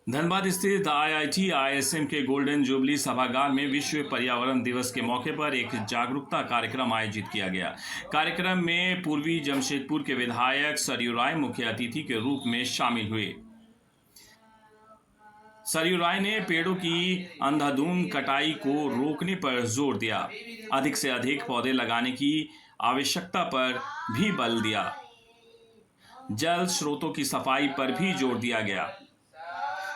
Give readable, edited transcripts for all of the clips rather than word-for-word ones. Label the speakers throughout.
Speaker 1: धनबाद स्थित IIT ISM के golden jubilee सभागार में विश्व पर्यावरण दिवस के मौके पर एक जागरूकता कार्यक्रम आयोजित किया गया। कार्यक्रम में पूर्वी जमशेदपुर के विधायक सरयू राय मुख्य अतिथि के रूप में शामिल हुए। सरयू राय ने पेड़ों की अंधाधुंध कटाई को रोकने पर जोर दिया। अधिक से अधिक पौधे लगाने की आवश्यकता पर भी बल दिया। जल स्रोतों की सफाई पर भी जोर दिया गया।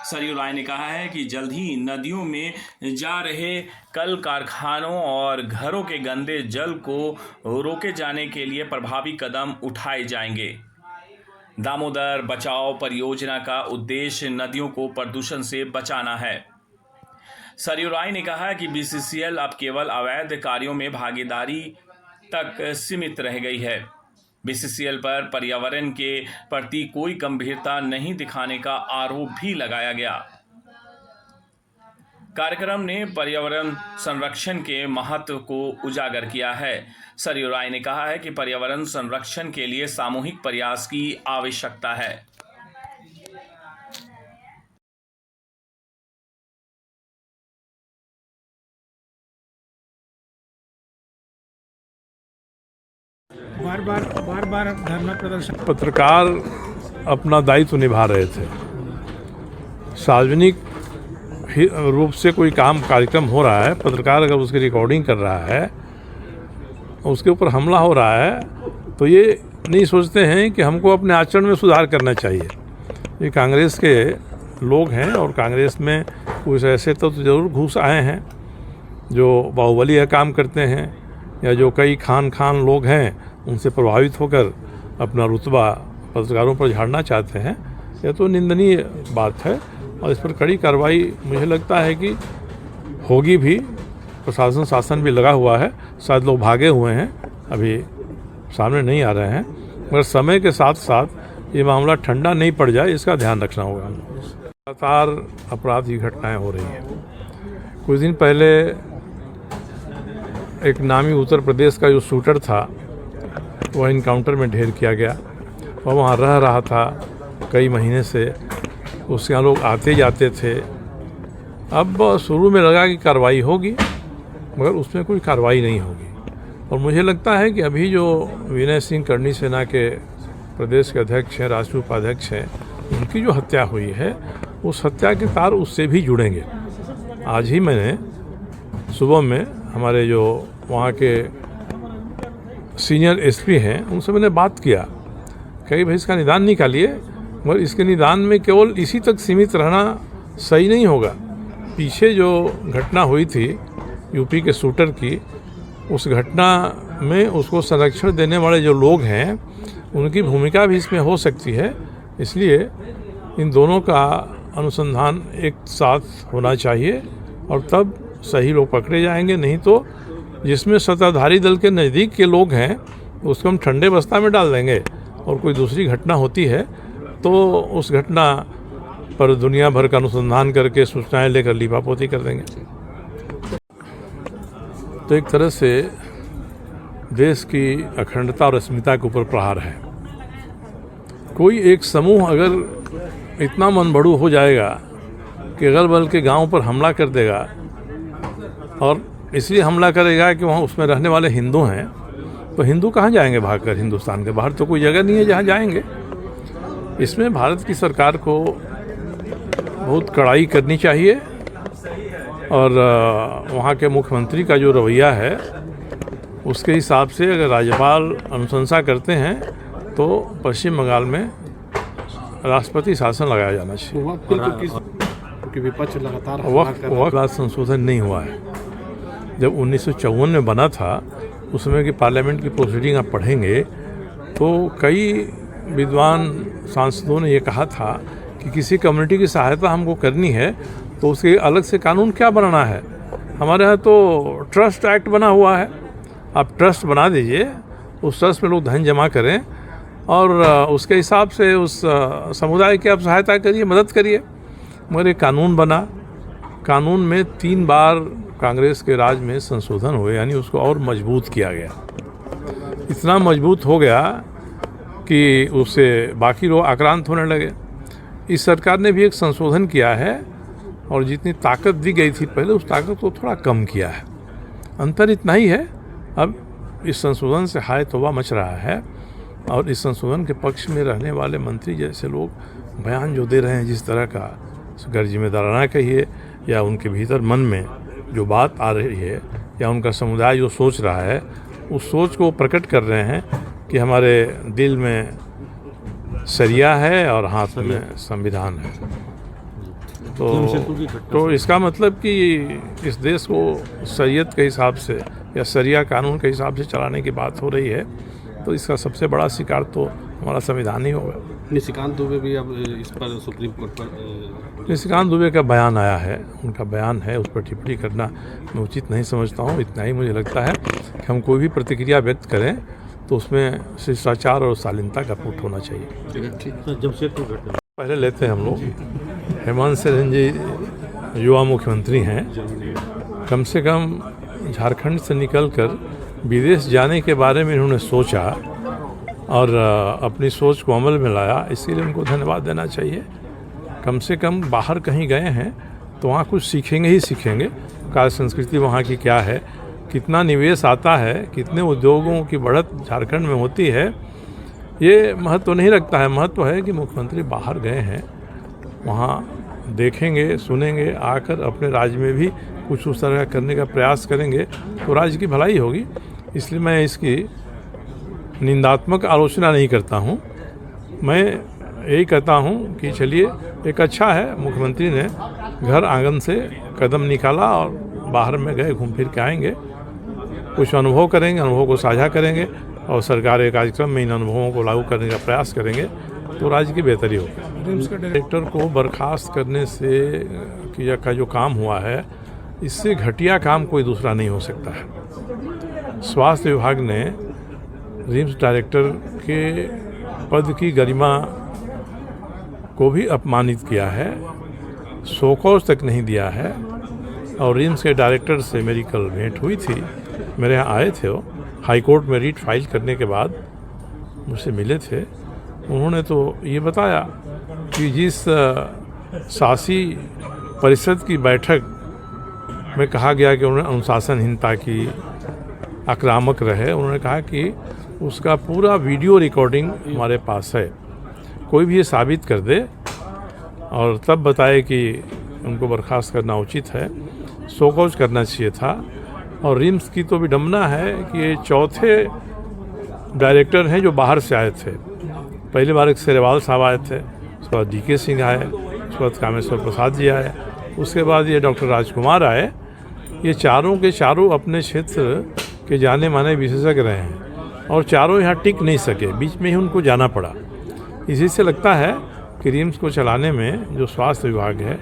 Speaker 1: सरयू राय ने कहा है कि जल्द ही नदियों में जा रहे कल कारखानों और घरों के गंदे जल को रोके जाने के लिए प्रभावी कदम उठाए जाएंगे। दामोदर बचाओ परियोजना का उद्देश्य नदियों को प्रदूषण से बचाना है। सरयू राय ने कहा कि बीसीसीएल अब केवल अवैध कार्यों में भागीदारी तक सीमित रह गई है। बीसीसीएल पर पर्यावरण के प्रति कोई गंभीरता नहीं दिखाने का आरोप भी लगाया गया। कार्यक्रम ने पर्यावरण संरक्षण के महत्व को उजागर किया है। सरयू राय ने कहा है कि पर्यावरण संरक्षण के लिए सामूहिक प्रयास की आवश्यकता है।
Speaker 2: बार बार धरना प्रदर्शन।
Speaker 3: पत्रकार अपना दायित्व निभा रहे थे। सार्वजनिक रूप से कोई कार्यक्रम हो रहा है, पत्रकार अगर उसकी रिकॉर्डिंग कर रहा है, उसके ऊपर हमला हो रहा है, तो ये नहीं सोचते हैं कि हमको अपने आचरण में सुधार करना चाहिए। ये कांग्रेस के लोग हैं और कांग्रेस में कुछ ऐसे तो ज़रूर घुस आए हैं जो बाहुबली का काम करते हैं, या जो कई खान लोग हैं उनसे प्रभावित होकर अपना रुतबा पत्रकारों पर झाड़ना चाहते हैं। यह तो निंदनीय बात है और इस पर कड़ी कार्रवाई मुझे लगता है कि होगी भी। प्रशासन शासन भी लगा हुआ है। शायद लोग भागे हुए हैं, अभी सामने नहीं आ रहे हैं, मगर समय के साथ साथ ये मामला ठंडा नहीं पड़ जाए, इसका ध्यान रखना होगा। लगातार अपराध की घटनाएँ हो रही हैं। कुछ दिन पहले एक नामी उत्तर प्रदेश का जो शूटर था वह इनकाउंटर में ढेर किया गया। वह वहाँ रह रहा था कई महीने से, उसके यहाँ लोग आते जाते थे। अब शुरू में लगा कि कार्रवाई होगी, मगर उसमें कोई कार्रवाई नहीं होगी। और मुझे लगता है कि अभी जो विनय सिंह करनी सेना के प्रदेश के अध्यक्ष हैं, राष्ट्रीय उपाध्यक्ष हैं, उनकी जो हत्या हुई है, उस हत्या के तार उससे भी जुड़ेंगे। आज ही मैंने सुबह में हमारे जो वहाँ के सीनियर एसपी हैं उनसे मैंने बात किया, कहीं भाई इसका निदान निकालिए, मगर इसके निदान में केवल इसी तक सीमित रहना सही नहीं होगा। पीछे जो घटना हुई थी यूपी के शूटर की, उस घटना में उसको संरक्षण देने वाले जो लोग हैं उनकी भूमिका भी इसमें हो सकती है। इसलिए इन दोनों का अनुसंधान एक साथ होना चाहिए और तब सही लोग पकड़े जाएंगे। नहीं तो जिसमें सत्ताधारी दल के नज़दीक के लोग हैं उसको हम ठंडे बस्ता में डाल देंगे, और कोई दूसरी घटना होती है तो उस घटना पर दुनिया भर का अनुसंधान करके सूचनाएं लेकर लीपापोती कर देंगे। तो एक तरह से देश की अखंडता और अस्मिता के ऊपर प्रहार है। कोई एक समूह अगर इतना मनबड़ू हो जाएगा कि अगल बगल के गाँव पर हमला कर देगा, और इसलिए हमला करेगा कि वहाँ उसमें रहने वाले हिंदू हैं, तो हिंदू कहाँ जाएंगे भागकर? हिंदुस्तान के बाहर तो कोई जगह नहीं है जहाँ जाएंगे। इसमें भारत की सरकार को बहुत कड़ाई करनी चाहिए, और वहाँ के मुख्यमंत्री का जो रवैया है उसके हिसाब से अगर राज्यपाल अनुशंसा करते हैं तो पश्चिम बंगाल में राष्ट्रपति शासन लगाया जाना चाहिए।
Speaker 2: क्योंकि विपक्ष लगातार
Speaker 3: वक्त संशोधन नहीं हुआ है। जब 1954 में बना था, उसमें कि पार्लियामेंट की प्रोसीडिंग आप पढ़ेंगे तो कई विद्वान सांसदों ने ये कहा था कि किसी कम्युनिटी की सहायता हमको करनी है तो उसके अलग से कानून क्या बनाना है। हमारे यहाँ तो ट्रस्ट एक्ट बना हुआ है, आप ट्रस्ट बना दीजिए, उस ट्रस्ट में लोग धन जमा करें और उसके हिसाब से उस समुदाय की आप सहायता करिए, मदद करिए। मगर एक कानून बना, कानून में 3 बार कांग्रेस के राज में संशोधन हुए, यानी उसको और मजबूत किया गया। इतना मजबूत हो गया कि उससे बाकी लोग आक्रांत होने लगे। इस सरकार ने भी एक संशोधन किया है और जितनी ताकत दी गई थी पहले उस ताकत को थोड़ा कम किया है। अंतर इतना ही है, अब इस संशोधन से हाय तौबा मच रहा है और इस संशोधन के पक्ष में रहने वाले मंत्री जैसे लोग बयान जो दे रहे हैं जिस तरह का, गैर जिम्मेदाराना कहिए या उनके भीतर मन में जो बात आ रही है या उनका समुदाय जो सोच रहा है उस सोच को प्रकट कर रहे हैं कि हमारे दिल में सरिया है और हाथ में संविधान है। तो इसका मतलब कि इस देश को शरीयत के हिसाब से या शरिया कानून के हिसाब से चलाने की बात हो रही है, तो इसका सबसे बड़ा शिकार तो हमारा संविधान ही होगा।
Speaker 2: निशिकांत दुबे भी अब इस पर सुप्रीम कोर्ट पर
Speaker 3: निशिकांत दुबे का बयान आया है, उनका बयान है, उस पर टिप्पणी करना मैं उचित नहीं समझता हूँ। इतना ही मुझे लगता है कि हम कोई भी प्रतिक्रिया व्यक्त करें तो उसमें शिष्टाचार और शालीनता का पुट होना चाहिए।
Speaker 2: जमशेदपुर घटना
Speaker 3: पहले लेते हैं हम लोग, हेमंत सोरेन जी युवा मुख्यमंत्री हैं, कम से कम झारखंड से निकलकर विदेश जाने के बारे में इन्होंने सोचा और अपनी सोच को अमल में लाया, इसके लिए उनको धन्यवाद देना चाहिए। कम से कम बाहर कहीं गए हैं तो वहाँ कुछ सीखेंगे ही सीखेंगे, कार्य संस्कृति वहाँ की क्या है, कितना निवेश आता है, कितने उद्योगों की बढ़त झारखंड में होती है, ये महत्व नहीं रखता है। महत्व है कि मुख्यमंत्री बाहर गए हैं, वहाँ देखेंगे, सुनेंगे, आकर अपने राज्य में भी कुछ उस तरह का करने का प्रयास करेंगे तो राज्य की भलाई होगी। इसलिए मैं इसकी निंदात्मक आलोचना नहीं करता हूँ, मैं यही कहता हूँ कि चलिए एक अच्छा है, मुख्यमंत्री ने घर आंगन से कदम निकाला और बाहर में गए, घूम फिर के आएंगे, कुछ अनुभव करेंगे, अनुभव को साझा करेंगे और सरकार के कार्यक्रम में इन अनुभवों को लागू करने का प्रयास करेंगे तो राज्य की बेहतरी होगी। रिम्स के डायरेक्टर को बर्खास्त करने से का जो काम हुआ है, इससे घटिया काम कोई दूसरा नहीं हो सकता है। स्वास्थ्य विभाग ने रिम्स डायरेक्टर के पद की गरिमा को भी अपमानित किया है, शोकॉज तक नहीं दिया है। और रिम्स के डायरेक्टर से मेरी कल भेंट हुई थी, मेरे यहाँ आए थे, वो हाई कोर्ट में रीट फाइल करने के बाद मुझसे मिले थे। उन्होंने तो ये बताया कि जिस शासी परिषद की बैठक में कहा गया कि उन्होंने अनुशासनहीनता की, आक्रामक रहे, उन्होंने कहा कि उसका पूरा वीडियो रिकॉर्डिंग हमारे पास है, कोई भी ये साबित कर दे और तब बताए कि उनको बर्खास्त करना उचित है, शोकॉज करना चाहिए था। और रिम्स की तो विडम्बना है कि ये चौथे डायरेक्टर हैं जो बाहर से आए थे। पहली बार एक सेरेवाल साहब आए थे, उसके बाद DK सिंह आए, उसके बाद कामेश्वर प्रसाद जी आए, उसके बाद ये डॉक्टर राजकुमार आए। ये चारों के चारों अपने क्षेत्र के जाने माने विशेषज्ञ रहे हैं और चारों यहाँ टिक नहीं सके, बीच में ही उनको जाना पड़ा। इसी से लगता है कि रिम्स को चलाने में जो स्वास्थ्य विभाग है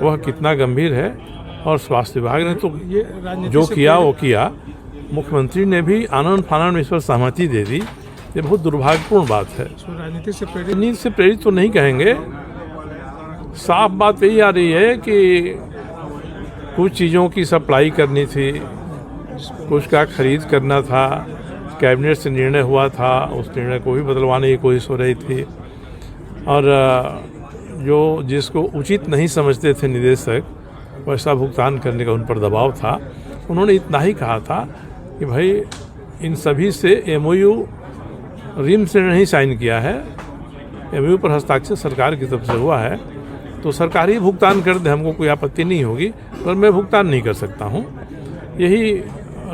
Speaker 3: वह कितना गंभीर है और स्वास्थ्य विभाग ने तो जो किया वो किया। मुख्यमंत्री ने भी आनंद फानन में इस पर सहमति दे दी, ये बहुत दुर्भाग्यपूर्ण बात है।
Speaker 2: राजनीति से
Speaker 3: प्रेरित तो नहीं कहेंगे, साफ बात यही आ रही है कि कुछ चीज़ों की सप्लाई करनी थी, कुछ का खरीद करना था, कैबिनेट से निर्णय हुआ था, उस निर्णय को भी बदलवाने की कोशिश हो रही थी और जो जिसको उचित नहीं समझते थे निदेशक, वैसा भुगतान करने का उन पर दबाव था। उन्होंने इतना ही कहा था कि भाई इन सभी से MOU रिम्स ने नहीं साइन किया है, MOU पर हस्ताक्षर सरकार की तरफ से हुआ है, तो सरकार ही भुगतान कर दे, हमको कोई आपत्ति नहीं होगी, पर मैं भुगतान नहीं कर सकता हूँ। यही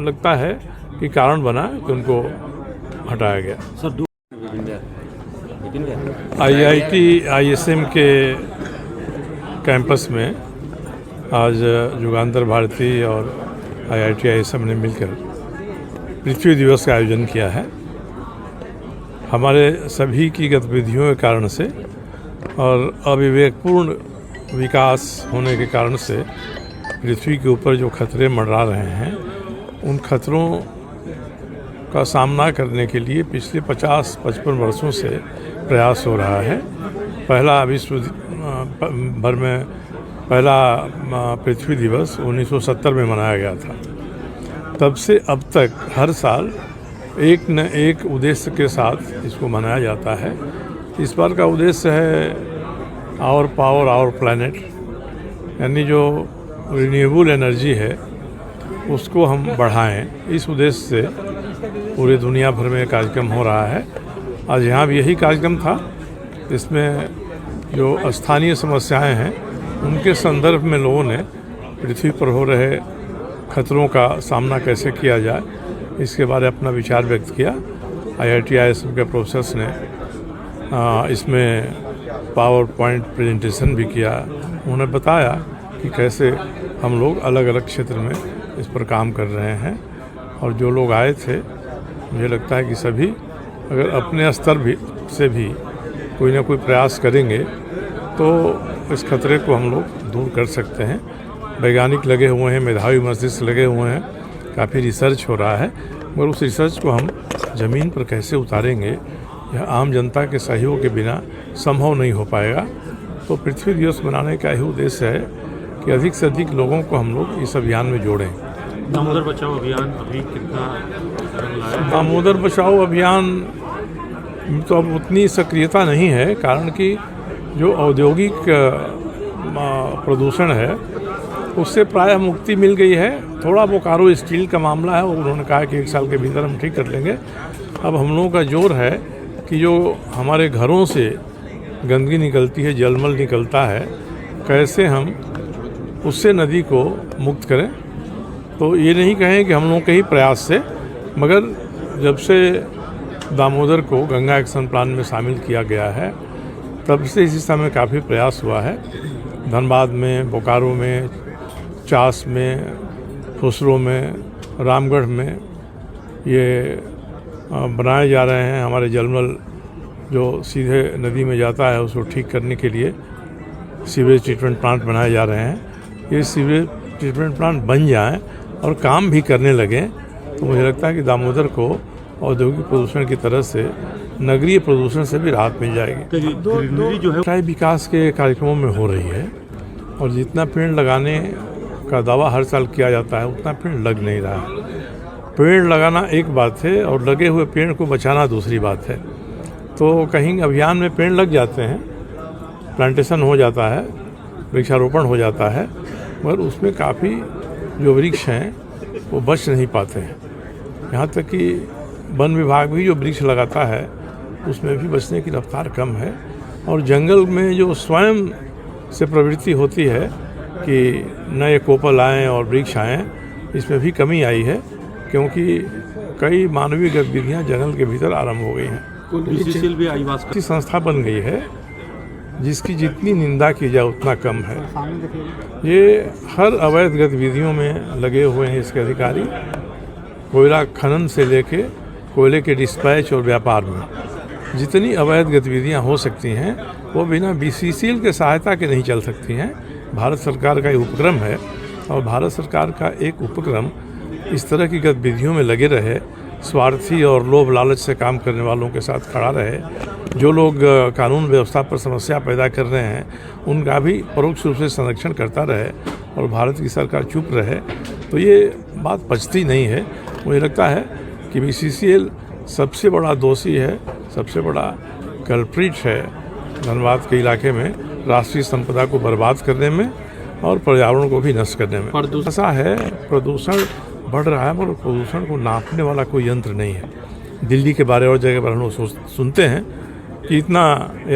Speaker 3: लगता है कि कारण बना कि उनको हटाया गया। IIT ISM के कैंपस में आज युगांतर भारती और IIT ISM ने मिलकर पृथ्वी दिवस का आयोजन किया है। हमारे सभी की गतिविधियों के कारण से और अविवेकपूर्ण विकास होने के कारण से पृथ्वी के ऊपर जो खतरे मंडरा रहे हैं, उन खतरों का सामना करने के लिए पिछले 50-55 वर्षों से प्रयास हो रहा है। पहला विश्व भर में पहला पृथ्वी दिवस 1970 में मनाया गया था। तब से अब तक हर साल एक न एक उद्देश्य के साथ इसको मनाया जाता है। इस बार का उद्देश्य है आवर पावर आवर प्लैनेट, यानी जो रिन्यूएबल एनर्जी है उसको हम बढ़ाएं। इस उद्देश्य से पूरी दुनिया भर में कार्यक्रम हो रहा है। आज यहाँ भी यही कार्यक्रम था। इसमें जो स्थानीय समस्याएं हैं उनके संदर्भ में लोगों ने पृथ्वी पर हो रहे खतरों का सामना कैसे किया जाए इसके बारे में अपना विचार व्यक्त किया। IIT-IISM के प्रोफेसर्स ने इसमें पावर पॉइंट प्रेजेंटेशन भी किया। उन्होंने बताया कि कैसे हम लोग अलग अलग क्षेत्र में इस पर काम कर रहे हैं, और जो लोग आए थे मुझे लगता है कि सभी अगर अपने स्तर से भी कोई ना कोई प्रयास करेंगे तो इस खतरे को हम लोग दूर कर सकते हैं। वैज्ञानिक लगे हुए हैं, मेधावी मस्तिष्क लगे हुए हैं, काफ़ी रिसर्च हो रहा है, मगर उस रिसर्च को हम ज़मीन पर कैसे उतारेंगे यह आम जनता के सहयोग के बिना संभव नहीं हो पाएगा। तो पृथ्वी दिवस मनाने का यही उद्देश्य है कि अधिक से अधिक लोगों को हम लोग इस अभियान में जोड़ें।
Speaker 2: दामोदर बचाओ अभियान अभी कितना रंग लाया है?
Speaker 3: दामोदर बचाओ अभियान तो अब उतनी सक्रियता नहीं है, कारण कि जो औद्योगिक प्रदूषण है उससे प्रायः मुक्ति मिल गई है। थोड़ा बोकारो स्टील का मामला है, उन्होंने कहा कि 1 साल के भीतर हम ठीक कर लेंगे। अब हम लोगों का जोर है कि जो हमारे घरों से गंदगी निकलती है, जलमल निकलता है, कैसे हम उससे नदी को मुक्त करें। तो ये नहीं कहें कि हम लोगों के ही प्रयास से, मगर जब से दामोदर को गंगा एक्शन प्लान में शामिल किया गया है तब से इस दिशा में काफ़ी प्रयास हुआ है। धनबाद में, बोकारो में, चास में, फुसरो में, रामगढ़ में ये बनाए जा रहे हैं। हमारे जलमल जो सीधे नदी में जाता है उसको ठीक करने के लिए सीवेज ट्रीटमेंट प्लांट बनाए जा रहे हैं। ये सीवेज ट्रीटमेंट प्लांट बन जाएं और काम भी करने लगें तो मुझे लगता है कि दामोदर को औद्योगिक प्रदूषण की तरह से नगरीय प्रदूषण से भी राहत मिल जाएगी।
Speaker 2: ग्रीनरी जो है
Speaker 3: विकास के कार्यक्रमों में हो रही है, और जितना पेड़ लगाने का दावा हर साल किया जाता है उतना पेड़ लग नहीं रहा है। पेड़ लगाना एक बात है और लगे हुए पेड़ को बचाना दूसरी बात है। तो कहीं अभियान में पेड़ लग जाते हैं, प्लांटेशन हो जाता है, वृक्षारोपण हो जाता है, मगर उसमें काफ़ी जो वृक्ष हैं वो बच नहीं पाते हैं। यहाँ तक कि वन विभाग भी जो वृक्ष लगाता है उसमें भी बचने की रफ्तार कम है। और जंगल में जो स्वयं से प्रवृत्ति होती है कि नए कोपल आएँ और वृक्ष आएँ, इसमें भी कमी आई है, क्योंकि कई मानवीय गतिविधियाँ जंगल के भीतर आरंभ हो गई हैं।
Speaker 2: BCCL भी आईवास
Speaker 3: ऐसी संस्था बन गई है जिसकी जितनी निंदा की जाए उतना कम है। ये हर अवैध गतिविधियों में लगे हुए हैं इसके अधिकारी, कोयला खनन से लेके कोयले के डिस्पैच और व्यापार में जितनी अवैध गतिविधियां हो सकती हैं वो बिना BCCL के सहायता के नहीं चल सकती हैं। भारत सरकार का ये उपक्रम है, और भारत सरकार का एक उपक्रम इस तरह की गतिविधियों में लगे रहे, स्वार्थी और लोभ लालच से काम करने वालों के साथ खड़ा रहे। जो लोग कानून व्यवस्था पर समस्या पैदा कर रहे हैं उनका भी परोक्ष रूप से संरक्षण करता रहे, और भारत की सरकार चुप रहे, तो ये बात पचती नहीं है। मुझे लगता है कि BCCL सबसे बड़ा दोषी है, सबसे बड़ा कल्प्रिट है धनबाद के इलाके में राष्ट्रीय संपदा को बर्बाद करने में और पर्यावरण को भी नष्ट करने में। ऐसा है, प्रदूषण बढ़ रहा है, मगर प्रदूषण को नापने वाला कोई यंत्र नहीं है। दिल्ली के बारे और जगह पर हम लोग सुनते हैं कि इतना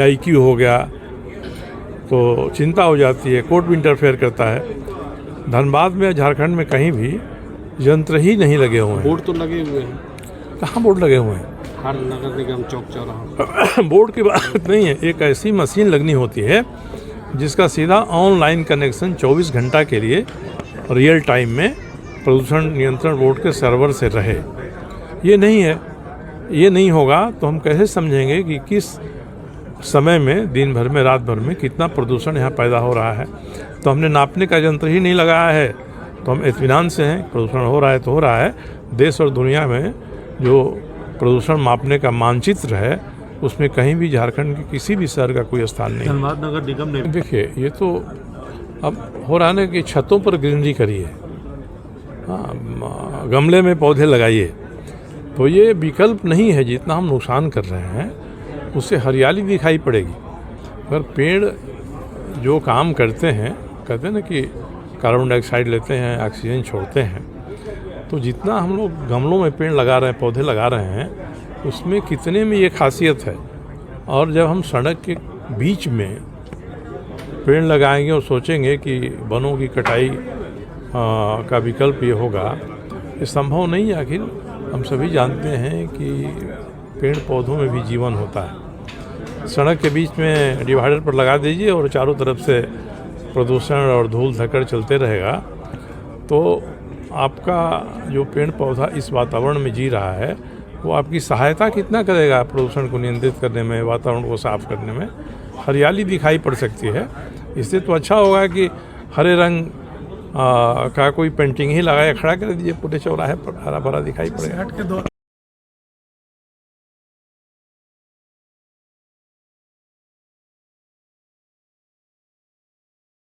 Speaker 3: IQ हो गया, तो चिंता हो जाती है, कोर्ट भी इंटरफेयर करता है। धनबाद में, झारखंड में कहीं भी यंत्र ही नहीं लगे हुए हैं।
Speaker 2: बोर्ड तो लगे हुए हैं,
Speaker 3: कहाँ बोर्ड लगे हुए हैं?
Speaker 2: हर नगर निगम चौक चौराहा।
Speaker 3: बोर्ड की बात नहीं है, एक ऐसी मशीन लगनी होती है जिसका सीधा ऑनलाइन कनेक्शन 24 घंटा के लिए रियल टाइम में प्रदूषण नियंत्रण बोर्ड के सर्वर से रहे। ये नहीं है, ये नहीं होगा तो हम कैसे समझेंगे कि किस समय में, दिन भर में, रात भर में कितना प्रदूषण यहाँ पैदा हो रहा है। तो हमने नापने का यंत्र ही नहीं लगाया है, तो हम इत्मीनान से हैं, प्रदूषण हो रहा है तो हो रहा है। देश और दुनिया में जो प्रदूषण मापने का मानचित्र है उसमें कहीं भी झारखंड के किसी भी शहर का कोई स्थान नहीं।
Speaker 2: धनबाद नगर निगम ने,
Speaker 3: देखिए, ये तो अब हो रहा है कि छतों पर ग्रीनरी करिए, हाँ, गमले में पौधे लगाइए, तो ये विकल्प नहीं है। जितना हम नुकसान कर रहे हैं उससे हरियाली दिखाई पड़ेगी, अगर पेड़ जो काम करते हैं, कहते हैं ना कि कार्बन डाइऑक्साइड लेते हैं, ऑक्सीजन छोड़ते हैं, तो जितना हम लोग गमलों में पेड़ लगा रहे हैं, पौधे लगा रहे हैं, उसमें कितने में ये खासियत है। और जब हम सड़क के बीच में पेड़ लगाएंगे और सोचेंगे कि वनों की कटाई का विकल्प ये होगा, ये संभव नहीं है। आखिर हम सभी जानते हैं कि पेड़ पौधों में भी जीवन होता है। सड़क के बीच में डिवाइडर पर लगा दीजिए और चारों तरफ से प्रदूषण और धूल धक्कड़ चलते रहेगा, तो आपका जो पेड़ पौधा इस वातावरण में जी रहा है वो आपकी सहायता कितना करेगा प्रदूषण को नियंत्रित करने में, वातावरण को साफ करने में। हरियाली दिखाई पड़ सकती है, इससे तो अच्छा होगा कि हरे रंग का कोई पेंटिंग ही लगाया खड़ा कर दीजिए, पूरे चौराहे पर हरा भरा दिखाई पड़ेगा।